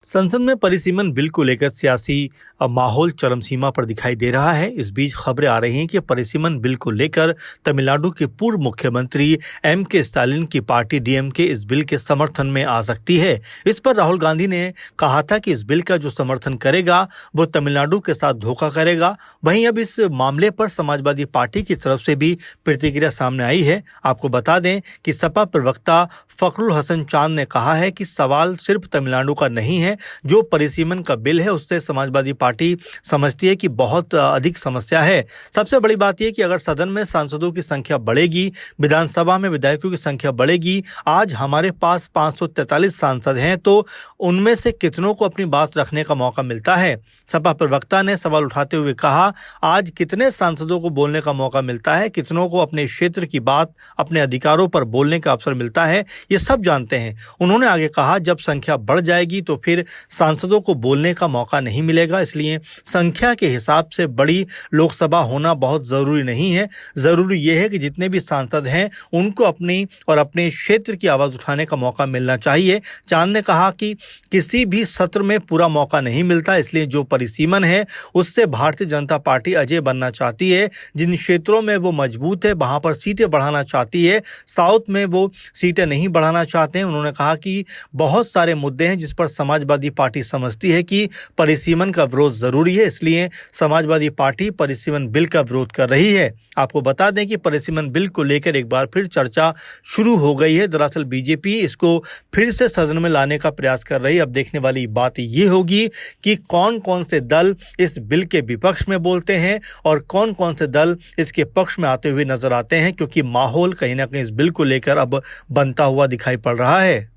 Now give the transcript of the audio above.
संसद में परिसीमन बिल को लेकर सियासी माहौल चरम सीमा पर दिखाई दे रहा है। इस बीच खबरें आ रही हैं कि परिसीमन बिल को लेकर तमिलनाडु के पूर्व मुख्यमंत्री एम.के. स्टालिन की पार्टी डीएमके इस बिल के समर्थन में आ सकती है। इस पर राहुल गांधी ने कहा था कि इस बिल का जो समर्थन करेगा वो तमिलनाडु के साथ धोखा करेगा। वहीं अब इस मामले पर समाजवादी पार्टी की तरफ से भी प्रतिक्रिया सामने आई है। आपको बता दें कि सपा प्रवक्ता फखरुल हसन चांद ने कहा है कि सवाल सिर्फ तमिलनाडु का नहीं है। जो परिसीमन का बिल है उससे समाजवादी पार्टी समझती है कि बहुत अधिक समस्या है। सबसे बड़ी बात यह कि अगर सदन में सांसदों की संख्या बढ़ेगी, विधानसभा में विधायकों की संख्या बढ़ेगी, आज हमारे पास 543 सांसद हैं, तो उनमें से कितनों को अपनी बात रखने का मौका मिलता है। सपा प्रवक्ता ने सवाल उठाते हुए कहा, आज कितने सांसदों को बोलने का मौका मिलता है, कितनों को अपने क्षेत्र की बात, अपने अधिकारों पर बोलने का अवसर मिलता है, ये सब जानते हैं। उन्होंने आगे कहा, जब संख्या बढ़ जाएगी तो फिर सांसदों को बोलने का मौका नहीं मिलेगा। इसलिए संख्या के हिसाब से बड़ी लोकसभा होना बहुत जरूरी नहीं है। जरूरी यह है कि जितने भी सांसद हैं उनको अपनी और अपने क्षेत्र की आवाज उठाने का मौका मिलना चाहिए। चांद ने कहा कि किसी भी सत्र में पूरा मौका नहीं मिलता, इसलिए जो परिसीमन है उससे भारतीय जनता पार्टी अजय बनना चाहती है। जिन क्षेत्रों में वो मजबूत है वहां पर सीटें बढ़ाना चाहती है, साउथ में वो सीटें नहीं बढ़ाना चाहते हैं। उन्होंने कहा कि बहुत सारे मुद्दे हैं जिस पर समाजवादी पार्टी समझती है कि परिसीमन का विरोध जरूरी है, इसलिए समाजवादी पार्टी परिसीमन बिल का विरोध कर रही है। आपको बता दें कि परिसीमन बिल को लेकर एक बार फिर चर्चा शुरू हो गई है। दरअसल बीजेपी इसको फिर से सदन में लाने का प्रयास कर रही है। अब देखने वाली बात ये होगी कि कौन कौन से दल इस बिल के विपक्ष में बोलते हैं और कौन कौन से दल इसके पक्ष में आते हुए नजर आते हैं, क्योंकि माहौल कहीं ना कहीं इस बिल को लेकर अब बनता हुआ दिखाई पड़ रहा है।